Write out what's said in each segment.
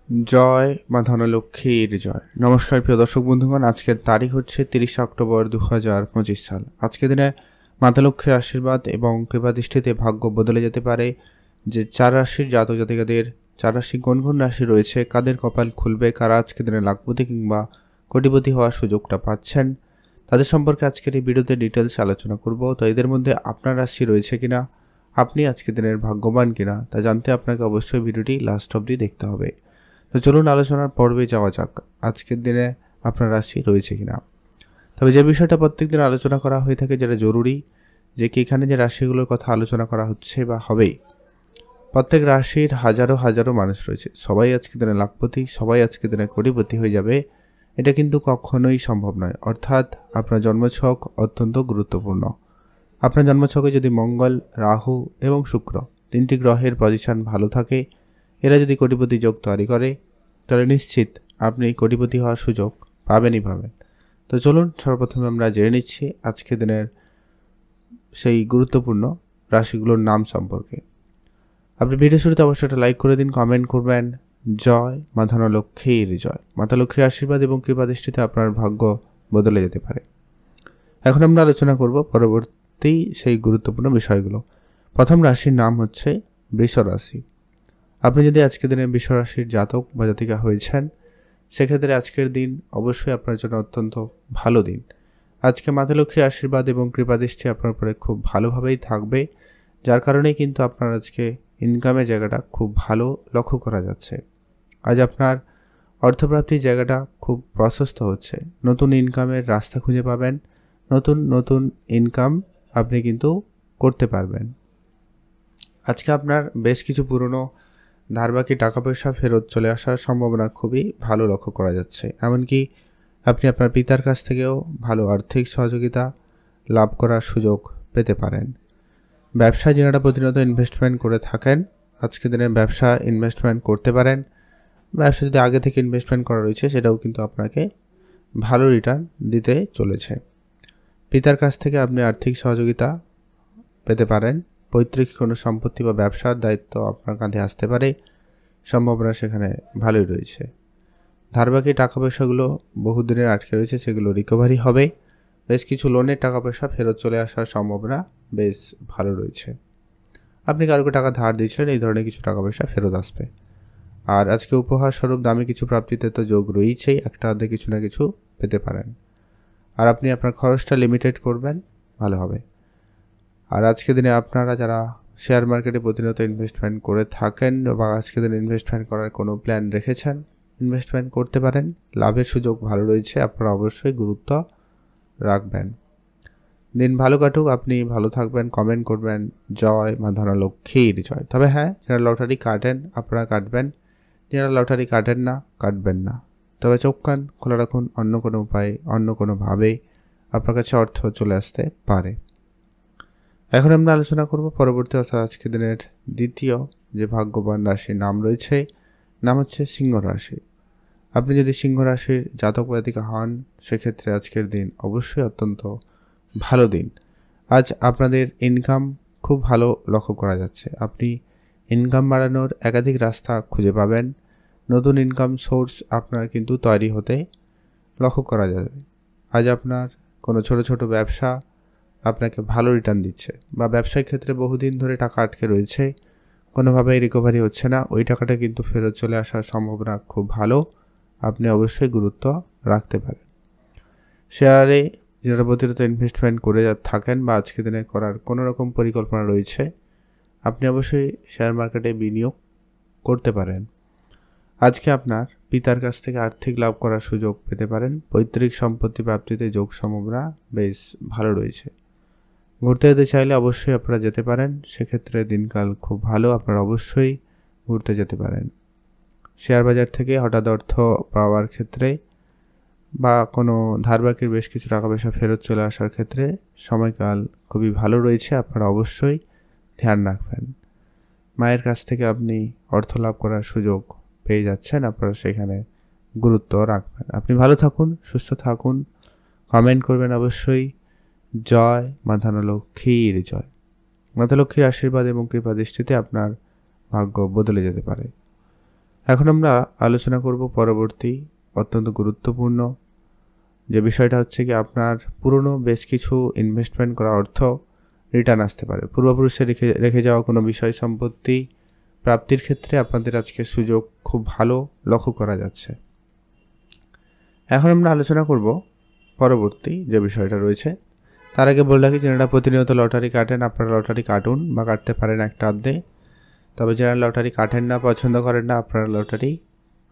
জয় মা ধনলক্ষ্মীর জয়। নমস্কার প্রিয় দর্শক বন্ধুগণ, আজকের তারিখ হচ্ছে 30 অক্টোবর 2025 সাল। আজকের দিনে মাতা লক্ষ্মীর আশীর্বাদ এবং কৃপাদৃষ্টিতে ভাগ্য বদলে যেতে পারে। যে 4 রাশির জাতক জাতিকাদের 4 রাশি কোন কোন রাশি রয়েছে, কাদের কপাল খুলবে, কারা আজকের দিনে লাখপতি কিংবা কোটিপতি হওয়ার সুযোগটা পাচ্ছেন, তাদের সম্পর্কে আজকের এই ভিডিওতে ডিটেলস আলোচনা করব। তো এদের মধ্যে আপনার রাশি রয়েছে কিনা, আপনি আজকের দিনের ভাগ্যবান কিনা তা জানতে আপনাকে অবশ্যই ভিডিওটি লাস্ট অবধি দেখতে হবে। তো চলুন আলোচনার পর্বে যাওয়া যাক, আজকের দিনে আপনার রাশি রয়েছে কিনা। তবে যে বিষয়টা প্রত্যেকদিন আলোচনা করা হয়ে থাকে, যেটা জরুরি, যে কি এখানে যে রাশিগুলোর কথা আলোচনা করা হচ্ছে বা হবেই, প্রত্যেক রাশির হাজারো হাজারো মানুষ রয়েছে। সবাই আজকের দিনে লাখপতি, সবাই আজকের দিনে কোটিপতি হয়ে যাবে, এটা কিন্তু কখনোই সম্ভব নয়। অর্থাৎ আপনার জন্মছক অত্যন্ত গুরুত্বপূর্ণ। আপনার জন্মছকে যদি মঙ্গল, রাহু এবং শুক্র 3টি গ্রহের পজিশন ভালো থাকে, এরা যদি কোটিপতি যোগ তৈরি করে, তাহলে নিশ্চিত আপনি কোটিপতি হওয়ার সুযোগ পাবেনই পাবেন। তো চলুন সর্বপ্রথমে আমরা জেনে নিচ্ছি আজকের দিনের সেই গুরুত্বপূর্ণ রাশিগুলোর নাম সম্পর্কে। আপনি ভিডিও শুরুতে অবশ্যই একটা লাইক করে দিন, কমেন্ট করবেন। জয় মা ধনলক্ষ্মীর জয়। মাতা লক্ষ্মীর আশীর্বাদ এবং কৃপাদৃষ্টিতে আপনার ভাগ্য বদলে যেতে পারে। এখন আমরা আলোচনা করব পরবর্তী সেই গুরুত্বপূর্ণ বিষয়গুলো। প্রথম রাশির নাম হচ্ছে বৃষ রাশি। আপনি যদি আজকের দিনে বৃষ রাশির জাতক বা জাতিকা হয়েছেন, সেক্ষেত্রে আজকের দিন অবশ্যই আপনার জন্য অত্যন্ত ভালো দিন। আজকে মাতা লক্ষ্মীর আশীর্বাদ এবং কৃপাদৃষ্টি আপনার উপরে খুব ভালোভাবেই থাকবে, যার কারণেই কিন্তু আপনার আজকে ইনকামের জায়গাটা খুব ভালো লক্ষ্য করা যাচ্ছে। আজ আপনার অর্থপ্রাপ্তির জায়গাটা খুব প্রশস্ত হচ্ছে, নতুন ইনকামের রাস্তা খুঁজে পাবেন, নতুন নতুন ইনকাম আপনি কিন্তু করতে পারবেন। আজকে আপনার বেশ কিছু পুরনো ধারবাকি টাকা পয়সা ফেরত চলে আসার সম্ভাবনা খুবই ভালো লক্ষ্য করা যাচ্ছে। এমনকি আপনি আপনার পিতার কাছ থেকেও ভালো আর্থিক সহযোগিতা লাভ করার সুযোগ পেতে পারেন। ব্যবসায় যারা প্রতিনিয়ত ইনভেস্টমেন্ট করে থাকেন, আজকের দিনে ব্যবসা ইনভেস্টমেন্ট করতে পারেন। ব্যবসা যদি আগে থেকে ইনভেস্টমেন্ট করা রয়েছে, সেটাও কিন্তু আপনাকে ভালো রিটার্ন দিতে চলেছে। পিতার কাছ থেকে আপনি আর্থিক সহযোগিতা পেতে পারেন। পৈতৃক কোনো সম্পত্তি বা ব্যবসার দায়িত্ব আপনার কাঁধে আসতে পারে, সম্ভাবনা সেখানে ভালোই রয়েছে। ধারবাকি টাকা পয়সাগুলো বহুদিনের আটকে রয়েছে, সেগুলো রিকভারি হবে। বেশ কিছু লোনের টাকা পয়সা ফেরত চলে আসার সম্ভাবনা বেশ ভালো রয়েছে। আপনি কারোকে টাকা ধার দিয়েছিলেন, এই ধরনের কিছু টাকা পয়সা ফেরত আসবে। আর আজকে উপহার স্বরূপ দামি কিছু প্রাপ্তিতে তো যোগ রয়েছেই, একটা আধে কিছু না কিছু পেতে পারেন। আর আপনি আপনার খরচটা লিমিটেড করবেন, ভালো হবে। আর আজকে দিনে আপনারা যারা শেয়ার মার্কেটে প্রতিনিয়ত ইনভেস্টমেন্ট করে থাকেন বা আজকে দিনে ইনভেস্টমেন্ট করার কোনো প্ল্যান রেখেছেন, ইনভেস্টমেন্ট করতে পারেন, লাভের সুযোগ ভালো রয়েছে, আপনারা অবশ্যই গুরুত্ব রাখবেন। দিন ভালো কাটুক, আপনি ভালো থাকবেন, কমেন্ট করবেন জয় মা ধনলক্ষ্মীর জয়। তবে হ্যাঁ, যারা লটারি কাটেন আপনারা কাটবেন, যারা লটারি কাটেন না কাটবেন না। তবে চোখ কান খোলা রাখুন, অন্য কোনো উপায়ে অন্য কোনোভাবে আপনার কাছে অর্থ চলে আসতে পারে। এখন আমরা আলোচনা করব পরবর্তী, অর্থাৎ আজকের দিনের দ্বিতীয় যে ভাগ্যবান রাশির নাম রয়েছে, নাম হচ্ছে সিংহ রাশি। আপনি যদি সিংহ রাশির জাতক জাতিকা হন, সেক্ষেত্রে আজকের দিন অবশ্যই অত্যন্ত ভালো দিন। আজ আপনাদের ইনকাম খুব ভালো লক্ষ্য করা যাচ্ছে। আপনি ইনকাম বাড়ানোর একাধিক রাস্তা খুঁজে পাবেন। নতুন ইনকাম সোর্স আপনার কিন্তু তৈরি হতে লক্ষ্য করা যাবে। আজ আপনার কোনো ছোট ছোট ব্যবসা আপনাকে ভালো রিটার্ন দিচ্ছে, বা ব্যবসায়িক ক্ষেত্রে বহুদিন ধরে টাকা আটকে রয়েছে, কোনোভাবেই রিকভারি হচ্ছে না, ওই টাকাটা কিন্তু ফেরত চলে আসার সম্ভাবনা খুব ভালো। আপনি অবশ্যই গুরুত্ব রাখতে পারেন। শেয়ারে যারা প্রতিনিয়ত ইনভেস্টমেন্ট করে থাকেন বা আজকে দিনে করার কোনো রকম পরিকল্পনা রয়েছে, আপনি অবশ্যই শেয়ার মার্কেটে বিনিয়োগ করতে পারেন। আজকে আপনার পিতার কাছ থেকে আর্থিক লাভ করার সুযোগ পেতে পারেন। পৈতৃক সম্পত্তি প্রাপ্তিতে যোগ সম্ভাবনা বেশ ভালো রয়েছে। ঘুরতে যেতে চাইলে অবশ্যই আপনারা যেতে পারেন, সেক্ষেত্রে দিনকাল খুব ভালো, আপনারা অবশ্যই ঘুরতে যেতে পারেন। শেয়ার বাজার থেকে হঠাৎ অর্থ পাওয়ার ক্ষেত্রে বা কোনো ধারবাকির বেশ কিছু টাকা পয়সা ফেরত চলে আসার ক্ষেত্রে সময়কাল খুবই ভালো রয়েছে, আপনারা অবশ্যই ধ্যান রাখবেন। মায়ের কাছ থেকে আপনি অর্থ লাভ করার সুযোগ পেয়ে যাচ্ছেন, আপনারা সেখানে গুরুত্ব রাখবেন। আপনি ভালো থাকুন, সুস্থ থাকুন, কমেন্ট করবেন অবশ্যই জয় মা ধনলক্ষ্মীর জয়। মাতা লক্ষ্মীর আশীর্বাদ এবং কৃপা দৃষ্টিতে আপনার ভাগ্য বদলে যেতে পারে। এখন আমরা আলোচনা করব পরবর্তী অত্যন্ত গুরুত্বপূর্ণ যে বিষয়টা হচ্ছে কি আপনার পুরনো বেশ কিছু ইনভেস্টমেন্ট করা অর্থ রিটার্ন আসতে পারে। পূর্বপুরুষে রেখে যাওয়া কোনো বিষয় সম্পত্তি প্রাপ্তির ক্ষেত্রে আপনাদের আজকে সুযোগ খুব ভালো লক্ষ্য করা যাচ্ছে। এখন আমরা আলোচনা করব পরবর্তী যে বিষয়টা রয়েছে। তার আগে বলে রাখি, যারা প্রতিনিয়ত লটারি কাটেন আপনারা লটারি কাটুন বা কাটতে পারেন একটা অর্ধে, তবে যারা লটারি কাটেন না, পছন্দ করেন না, আপনারা লটারি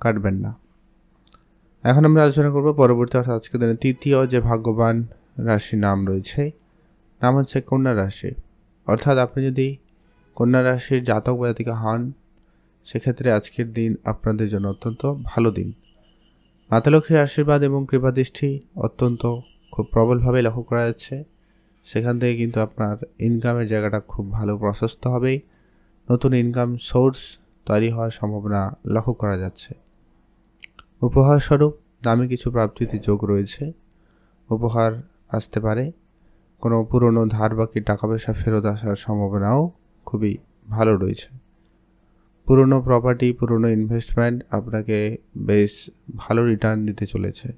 কাটবেন না। এখন আমরা আলোচনা করব পরবর্তী অর্থাৎ আজকে দিনে তৃতীয় যে ভাগ্যবান রাশির নাম রয়েছে, নাম হচ্ছে কন্যা রাশি। অর্থাৎ আপনি যদি কন্যা রাশির জাতক বা জাতিকা হন, সেক্ষেত্রে আজকের দিন আপনাদের জন্য অত্যন্ত ভালো দিন। মাতা লক্ষ্মীর আশীর্বাদ এবং কৃপাদৃষ্টি অত্যন্ত খুব প্রবলভাবে লক্ষ্য করা যাচ্ছে। সেখান থেকে কিন্তু আপনার ইনকামের জায়গাটা খুব ভালো প্রশস্ত হবে। নতুন ইনকাম সোর্স তৈরি হওয়ার সম্ভাবনা লক্ষ্য করা যাচ্ছে। উপহার স্বরূপ দামি কিছু প্রাপ্তিতে যোগ রয়েছে। উপহার আসতে পারে, কোনো পুরনো ধার বাকি টাকা পয়সা ফেরত আসার সম্ভাবনাও খুবই ভালো রয়েছে। পুরনো প্রপার্টি, পুরনো ইনভেস্টমেন্ট আপনাকে বেশ ভালো রিটার্ন দিতে চলেছে।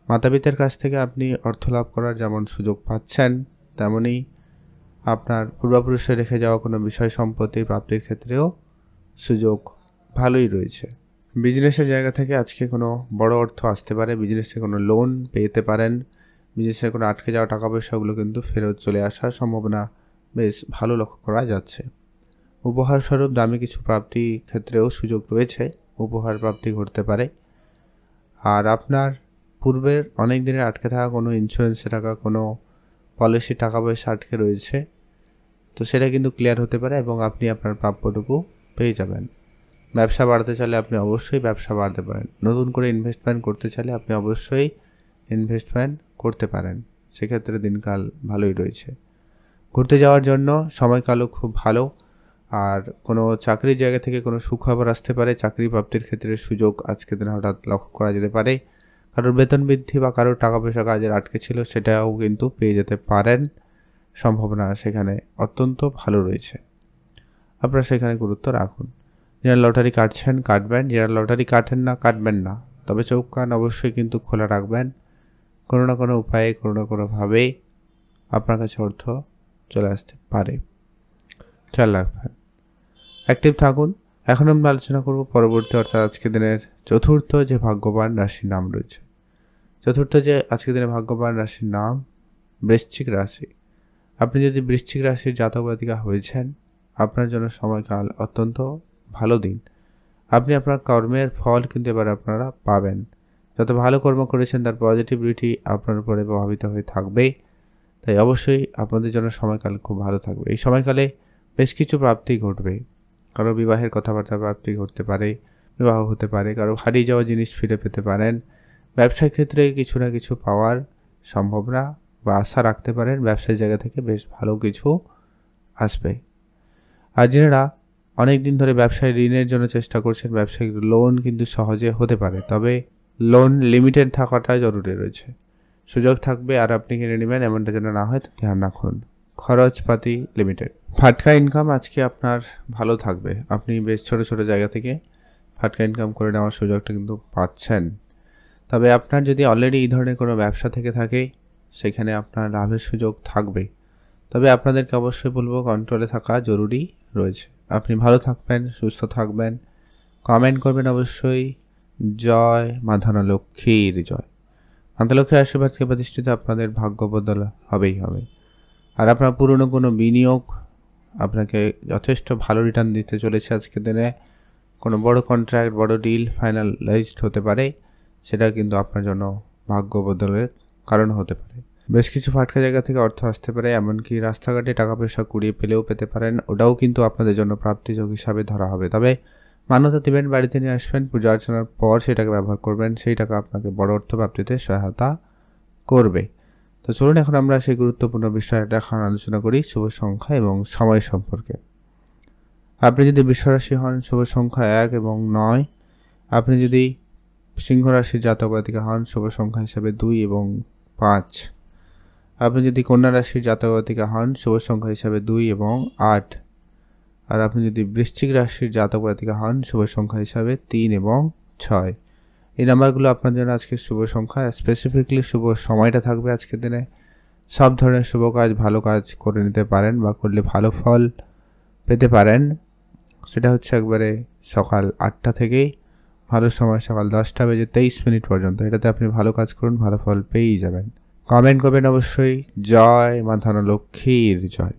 মাতা পিতার কাছ থেকে আপনি অর্থ লাভ করার যেমন সুযোগ পাচ্ছেন, তেমনই আপনার পূর্বপুরুষে রেখে যাওয়া কোনো বিষয় সম্পত্তি প্রাপ্তির ক্ষেত্রেও সুযোগ ভালোই রয়েছে। বিজনেসের জায়গা থেকে আজকে কোনো বড় অর্থ আসতে পারে, বিজনেসে কোনো লোন পেতে পারেন, বিজনেসে কোনো আটকে যাওয়া টাকা পয়সাগুলো কিন্তু ফেরত চলে আসার সম্ভাবনা বেশ ভালো লক্ষ্য করা যাচ্ছে। উপহার স্বরূপ দামি কিছু প্রাপ্তি ক্ষেত্রেও সুযোগ রয়েছে, উপহার প্রাপ্তি ঘটতে পারে। আর আপনার পূর্বের অনেক দিনের আটকে থাকা কোনো ইন্স্যুরেন্সে টাকা, কোনো পলিসি টাকা পয়সা আটকে রয়েছে, তো সেটা কিন্তু ক্লিয়ার হতে পারে এবং আপনি আপনার প্রাপ্যটুকু পেয়ে যাবেন। ব্যবসা বাড়াতে চাইলে আপনি অবশ্যই ব্যবসা বাড়াতে পারেন। নতুন করে ইনভেস্টমেন্ট করতে চাইলে আপনি অবশ্যই ইনভেস্টমেন্ট করতে পারেন। সেক্ষেত্রে দিনকাল ভালোই রয়েছে। ঘুরতে যাওয়ার জন্য সময়কালও খুব ভালো। আর কোনো চাকরির জায়গা থেকে কোনো সুখবর আসতে পারে, চাকরি প্রাপ্তির ক্ষেত্রে সুযোগ আজকে দিনে হঠাৎ লক্ষ্য করা যেতে পারে। কারোর বেতন বৃদ্ধি বা কারোর টাকা পয়সা কাজের আটকে ছিল, সেটাও কিন্তু পেয়ে যেতে পারেন। সম্ভাবনা সেখানে অত্যন্ত ভালো রয়েছে। আপনারা সেখানে গুরুত্ব রাখুন। যারা লটারি কাটছেন কাটবেন, যারা লটারি কাটেন না কাটবেন না, তবে চোখ কান অবশ্যই কিন্তু খোলা রাখবেন। কোনো না কোনো উপায়ে, কোনো না কোনোভাবে আপনার কাছে অর্থ চলে আসতে পারে, খেয়াল রাখবেন। অ্যাক্টিভ থাকুন। এখন আমরা আলোচনা করব পরবর্তী অর্থাৎ আজকের দিনের চতুর্থ যে ভাগ্যবান রাশির নাম রয়েছে। চতুর্থ যে আজকের দিনের ভাগ্যবান রাশির নাম বৃশ্চিক রাশি। আপনি যদি বৃশ্চিক রাশির জাতক জাতিকা হয়েছেন, আপনার জন্য সময়কাল অত্যন্ত ভালো দিন। আপনি আপনার কর্মের ফল কিন্তু এবার আপনারা পাবেন। যত ভালো কর্ম করেছেন তার পজিটিভিটি আপনার উপরে প্রভাবিত হয়ে থাকবে। তাই অবশ্যই আপনাদের জন্য সময়কাল খুব ভালো থাকবে। এই সময়কালে বেশ কিছু প্রাপ্তি ঘটবে। কারো বিবাহের কথাবার্তা প্রাপ্তি ঘটতে পারে, বিবাহ হতে পারে, কারো হারিয়ে যাওয়া জিনিস ফিরে পেতে পারেন। ব্যবসার ক্ষেত্রে কিছু না কিছু পাওয়ার সম্ভাবনা বা আশা রাখতে পারেন। ব্যবসার জায়গা থেকে বেশ ভালো কিছু আসবে। আর যারা অনেক দিন ধরে ব্যবসায় ঋণের জন্য চেষ্টা করছেন, ব্যবসায়িক লোন কিন্তু সহজে হতে পারে, তবে লোন লিমিটেড থাকাটা জরুরি রয়েছে। সুযোগ থাকবে আর আপনি কিনে নেবেন, এমনটা যেন না হয়, ধ্যান রাখুন। খরচপাতি লিমিটেড। ফাটকা ইনকাম আজকে আপনার ভালো থাকবে। আপনি বেশ ছোট ছোট জায়গা থেকে ফাটকা ইনকাম করে নেওয়ার সুযোগটা কিন্তু পাচ্ছেন। তবে আপনার যদি অলরেডি এই ধরনের কোনো ব্যবসা থেকে থাকে, সেখানে আপনার লাভের সুযোগ থাকবে। তবে আপনাদেরকে অবশ্যই বলবো কন্ট্রোলে থাকা জরুরি রয়েছে। আপনি ভালো থাকবেন, সুস্থ থাকবেন। কমেন্ট করবেন অবশ্যই জয় মা ধনলক্ষ্মীর জয়। মাতা লক্ষ্মীর আশীর্বাদকে প্রতিষ্ঠিত আপনাদের ভাগ্য বদল হবেই হবে। আর আপনার পুরনো কোনো বিনিয়োগ আপনাকে যথেষ্ট ভালো রিটার্ন দিতে চলেছে। আজকের দিনে কোনো বড় কন্ট্রাক্ট, বড় ডিল ফাইনালাইজড হতে পারে, সেটা কিন্তু আপনার জন্য ভাগ্য বদলের কারণ হতে পারে। বেশ কিছু ফাটকা জায়গা থেকে অর্থ আসতে পারে, এমনকি রাস্তাঘাটে টাকা পয়সা কুড়িয়ে পেলেও পেতে পারেন। ওটাও কিন্তু আপনাদের জন্য প্রাপ্তিযোগ হিসাবে ধরা হবে। তবে মান্যতা দেবেন, বাড়িতে নিয়ে আসবেন, পূজা অর্চনার পর সেটাকে ব্যবহার করবেন। সেই টাকা আপনাকে বড় অর্থ প্রাপ্তিতে সহায়তা করবে। তো চলুন এখন আমরা সেই গুরুত্বপূর্ণ বিষয়টা এখন আলোচনা করি, শুভ সংখ্যা এবং সময় সম্পর্কে। আপনি যদি বৃষরাশি হন, শুভ সংখ্যা 1 এবং 9। আপনি যদি সিংহ রাশির জাতক জাতিকা হন, শুভ সংখ্যা হিসাবে 2 এবং 5। আপনি যদি কন্যা রাশির জাতক জাতিকা হন, শুভ সংখ্যা হিসাবে 2 এবং 8। আর আপনি যদি বৃশ্চিক রাশির জাতক জাতিকা হন, শুভ সংখ্যা হিসাবে 3 এবং 6। এই নাম্বারগুলো আপনার জন্য আজকে শুভ সংখ্যা। স্পেসিফিকলি শুভ সময়টা থাকবে আজকের দিনে। সব ধরনের শুভ কাজ, ভালো কাজ করে নিতে পারেন বা করলে ভালো ফল পেতে পারেন। সেটা হচ্ছে একবারে সকাল 8টা থেকেই ভালো সময় সকাল 10টা বেজে 23 মিনিট পর্যন্ত। এটাতে আপনি ভালো কাজ করুন, ভালো ফল পেয়েই যাবেন। কমেন্ট করবেন অবশ্যই। জয় মা ধনলক্ষ্মীর জয়।